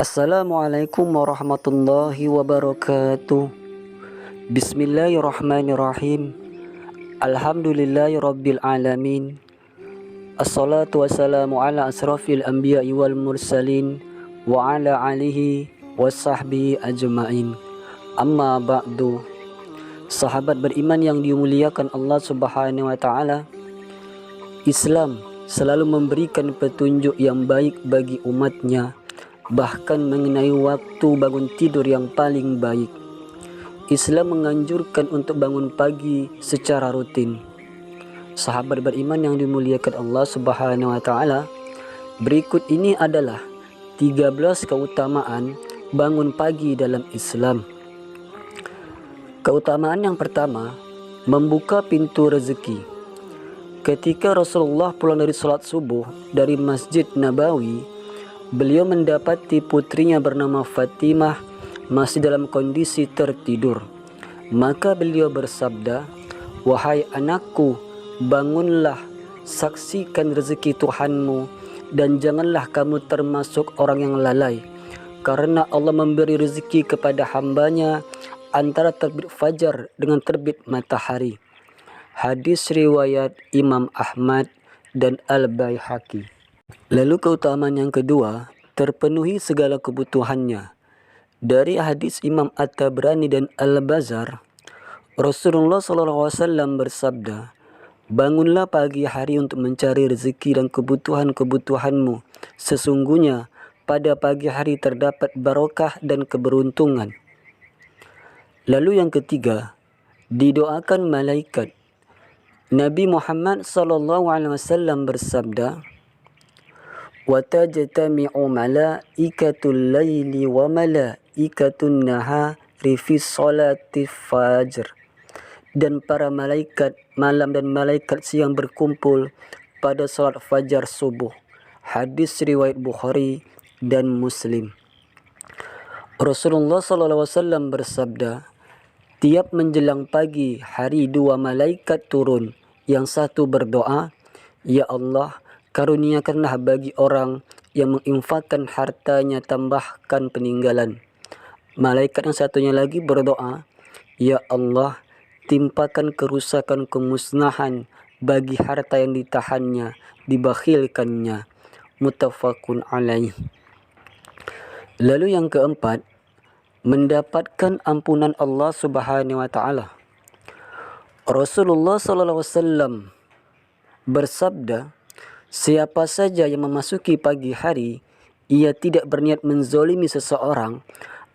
Assalamualaikum warahmatullahi wabarakatuh. Bismillahirrahmanirrahim. Alhamdulillahi rabbil alamin. Assalatu wassalamu ala asrafil anbiya'i wal mursalin wa ala alihi wasahbihi ajma'in. Amma ba'du. Sahabat beriman yang dimuliakan Allah Subhanahu wa taala, Islam selalu memberikan petunjuk yang baik bagi umatnya, bahkan mengenai waktu bangun tidur yang paling baik. Islam menganjurkan untuk bangun pagi secara rutin. Sahabat beriman yang dimuliakan Allah Subhanahu wa taala, berikut ini adalah 13 keutamaan bangun pagi dalam Islam. Keutamaan yang pertama, membuka pintu rezeki. Ketika Rasulullah pulang dari salat subuh dari Masjid Nabawi, beliau mendapati putrinya bernama Fatimah masih dalam kondisi tertidur. Maka beliau bersabda, "Wahai anakku, bangunlah, saksikan rezeki Tuhanmu, dan janganlah kamu termasuk orang yang lalai. Karena Allah memberi rezeki kepada hambanya antara terbit fajar dengan terbit matahari." Hadis riwayat Imam Ahmad dan Al-Baihaqi. Lalu keutamaan yang kedua, terpenuhi segala kebutuhannya. Dari hadis Imam At-Tabrani dan Al-Bazar, Rasulullah SAW bersabda, "Bangunlah pagi hari untuk mencari rezeki dan kebutuhan-kebutuhanmu. Sesungguhnya pada pagi hari terdapat barokah dan keberuntungan." Lalu yang ketiga, didoakan malaikat. Nabi Muhammad SAW bersabda, "Watajtami'u malaikatul laili wa malaikatun nahari fi salati fajr." Dan para malaikat malam dan malaikat siang berkumpul pada salat fajar subuh. Hadis riwayat Bukhari dan Muslim. Rasulullah SAW bersabda, tiap menjelang pagi hari dua malaikat turun. Yang satu berdoa, "Ya Allah, karuniakanlah bagi orang yang menginfakkan hartanya tambahkan peninggalan." Malaikat yang satunya lagi berdoa, "Ya Allah, timpakan kerusakan kemusnahan bagi harta yang ditahannya, dibakhilkannya." Muttafaqun alaih. Lalu yang keempat, mendapatkan ampunan Allah Subhanahu wa taala. Rasulullah SAW bersabda, siapa saja yang memasuki pagi hari, ia tidak berniat menzolimi seseorang,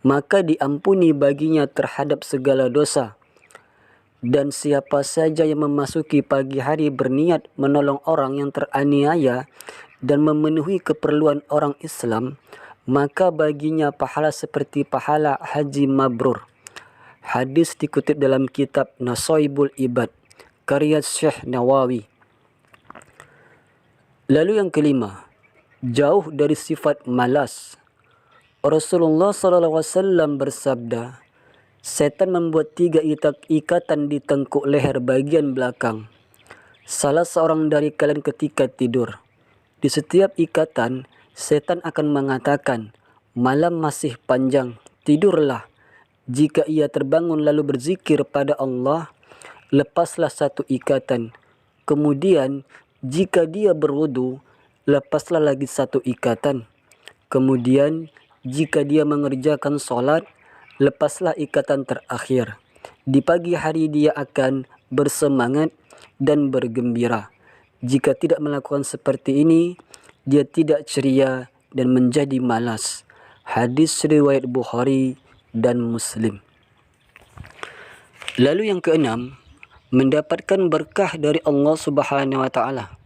maka diampuni baginya terhadap segala dosa. Dan siapa saja yang memasuki pagi hari berniat menolong orang yang teraniaya dan memenuhi keperluan orang Islam, maka baginya pahala seperti pahala haji mabrur. Hadis dikutip dalam kitab Nasaibul Ibad, karya Syekh Nawawi. Lalu yang kelima, jauh dari sifat malas. Rasulullah SAW bersabda, setan membuat 3 ikatan di tengkuk leher bagian belakang salah seorang dari kalian ketika tidur. Di setiap ikatan, setan akan mengatakan, "Malam masih panjang, tidurlah." Jika ia terbangun lalu berzikir pada Allah, lepaslah satu ikatan. Kemudian, jika dia berwudu, lepaslah lagi satu ikatan. Kemudian, jika dia mengerjakan solat, lepaslah ikatan terakhir. Di pagi hari dia akan bersemangat dan bergembira. Jika tidak melakukan seperti ini, dia tidak ceria dan menjadi malas. Hadis riwayat Bukhari dan Muslim. Lalu yang keenam, mendapatkan berkah dari Allah Subhanahu wa taala.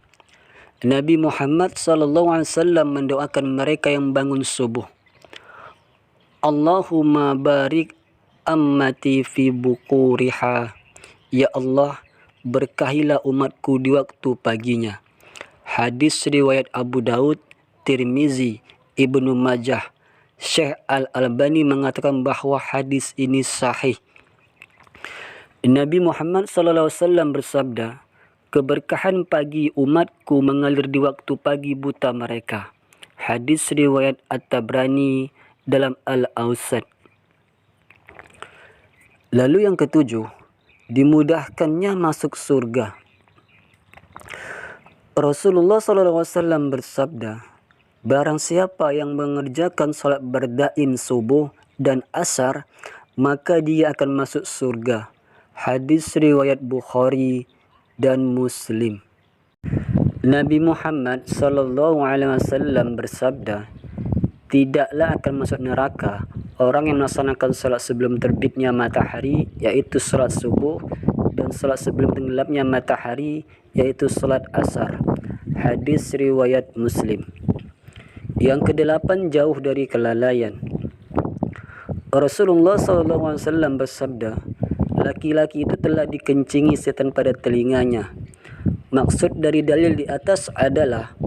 Nabi Muhammad SAW mendoakan mereka yang bangun subuh, "Allahumma barik ammati fi bukuriha." Ya Allah, berkahilah umatku di waktu paginya. Hadis riwayat Abu Daud, Tirmizi, Ibnu Majah. Syekh Al-Albani mengatakan bahawa hadis ini sahih. Nabi Muhammad SAW bersabda, keberkahan pagi umatku mengalir di waktu pagi buta mereka. Hadis riwayat At-Tabrani dalam Al-Awsat. Lalu yang ketujuh, dimudahkannya masuk surga. Rasulullah SAW bersabda, barang siapa yang mengerjakan salat berdain subuh dan asar, maka dia akan masuk surga. Hadis riwayat Bukhari dan Muslim. Nabi Muhammad SAW bersabda, tidaklah akan masuk neraka orang yang melaksanakan salat sebelum terbitnya matahari, yaitu salat subuh, dan salat sebelum tenggelamnya matahari, yaitu salat asar. Hadis riwayat Muslim. Yang kedelapan, jauh dari kelalaian. Rasulullah SAW bersabda, laki-laki itu telah dikencingi setan pada telinganya. Maksud dari dalil di atas adalah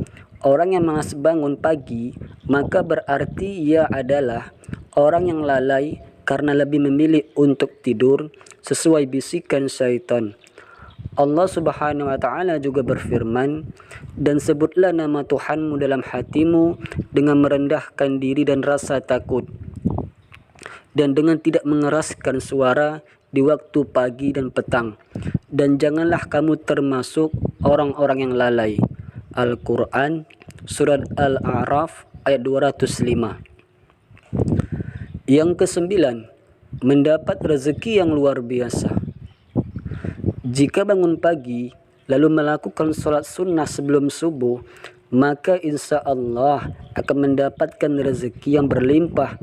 orang yang malas bangun pagi, maka berarti ia adalah orang yang lalai karena lebih memilih untuk tidur sesuai bisikan syaitan. Allah Subhanahu wa taala juga berfirman, dan sebutlah nama Tuhanmu dalam hatimu dengan merendahkan diri dan rasa takut, dan dengan tidak mengeraskan suara di waktu pagi dan petang, dan janganlah kamu termasuk orang-orang yang lalai. Al-Quran Surat Al-A'raf ayat 205. Yang kesembilan, mendapat rezeki yang luar biasa. Jika bangun pagi lalu melakukan sholat sunnah sebelum subuh, maka insya Allah akan mendapatkan rezeki yang berlimpah.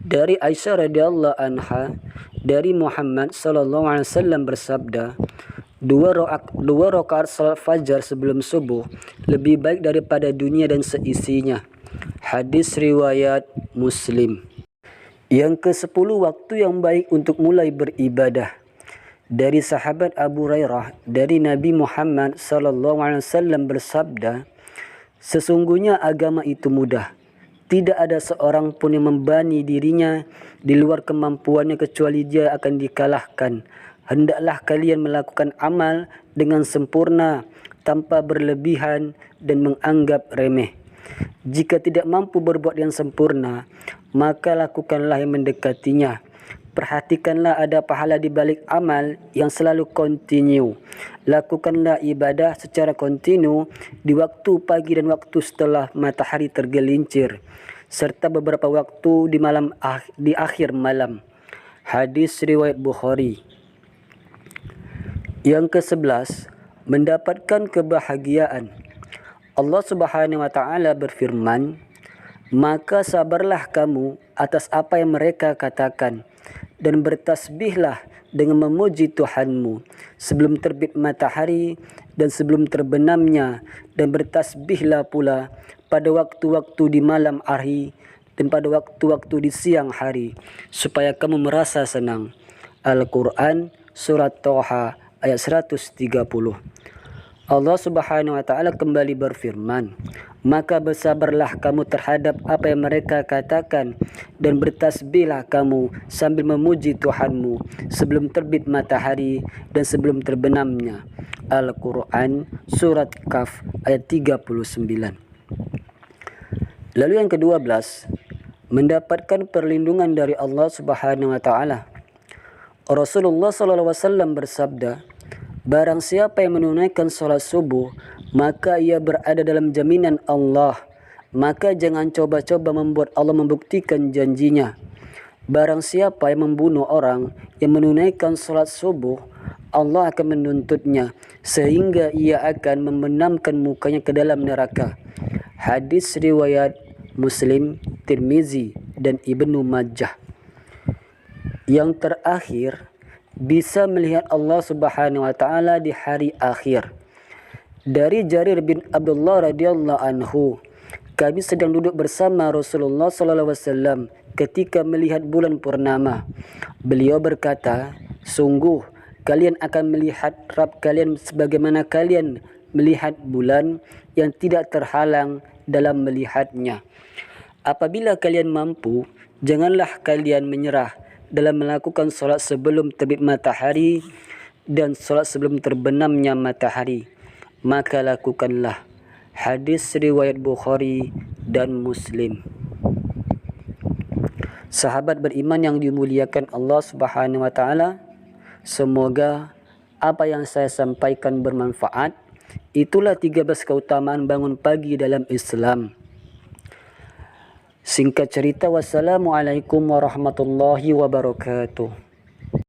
Dari Aisyah radhiyallahu anha, dari Muhammad SAW bersabda, dua rakaat salat fajar sebelum subuh lebih baik daripada dunia dan seisinya. Hadis riwayat Muslim. Yang ke-10, waktu yang baik untuk mulai beribadah. Dari sahabat Abu Hurairah, dari Nabi Muhammad SAW bersabda, sesungguhnya agama itu mudah. Tidak ada seorang pun yang membebani dirinya di luar kemampuannya kecuali dia akan dikalahkan. Hendaklah kalian melakukan amal dengan sempurna, tanpa berlebihan dan menganggap remeh. Jika tidak mampu berbuat yang sempurna, maka lakukanlah yang mendekatinya. Perhatikanlah ada pahala di balik amal yang selalu kontinu. Lakukanlah ibadah secara kontinu di waktu pagi dan waktu setelah matahari tergelincir, serta beberapa waktu di akhir malam. Hadis riwayat Bukhari. Yang ke-11, mendapatkan kebahagiaan. Allah Subhanahu wa taala berfirman, maka sabarlah kamu atas apa yang mereka katakan, dan bertasbihlah dengan memuji Tuhanmu sebelum terbit matahari dan sebelum terbenamnya, dan bertasbihlah pula pada waktu-waktu di malam hari dan pada waktu-waktu di siang hari, supaya kamu merasa senang. Al-Quran Surat Toha ayat 130. Allah Subhanahu wa taala kembali berfirman, maka bersabarlah kamu terhadap apa yang mereka katakan, dan bertasbihlah kamu sambil memuji Tuhanmu sebelum terbit matahari dan sebelum terbenamnya. Al-Quran Surat Kaf ayat 39. Lalu yang ke-12, mendapatkan perlindungan dari Allah Subhanahu wa taala. Rasulullah SAW bersabda, barang siapa yang menunaikan salat subuh, maka ia berada dalam jaminan Allah. Maka jangan coba-coba membuat Allah membuktikan janjinya. Barang siapa yang membunuh orang yang menunaikan salat subuh, Allah akan menuntutnya sehingga ia akan membenamkan mukanya ke dalam neraka. Hadis riwayat Muslim, Tirmizi, dan Ibnu Majah. Yang terakhir, bisa melihat Allah Subhanahu wa taala di hari akhir. Dari Jarir bin Abdullah radhiyallahu anhu, kami sedang duduk bersama Rasulullah sallallahu alaihi wasallam ketika melihat bulan purnama. Beliau berkata, sungguh kalian akan melihat Rabb kalian sebagaimana kalian melihat bulan yang tidak terhalang dalam melihatnya. Apabila kalian mampu, janganlah kalian menyerah dalam melakukan solat sebelum terbit matahari dan solat sebelum terbenamnya matahari, maka lakukanlah. Hadis riwayat Bukhari dan Muslim. Sahabat beriman yang dimuliakan Allah Subhanahu wa taala, semoga apa yang saya sampaikan bermanfaat. Itulah 13 keutamaan bangun pagi dalam Islam. Singkat cerita, wassalamualaikum warahmatullahi wabarakatuh.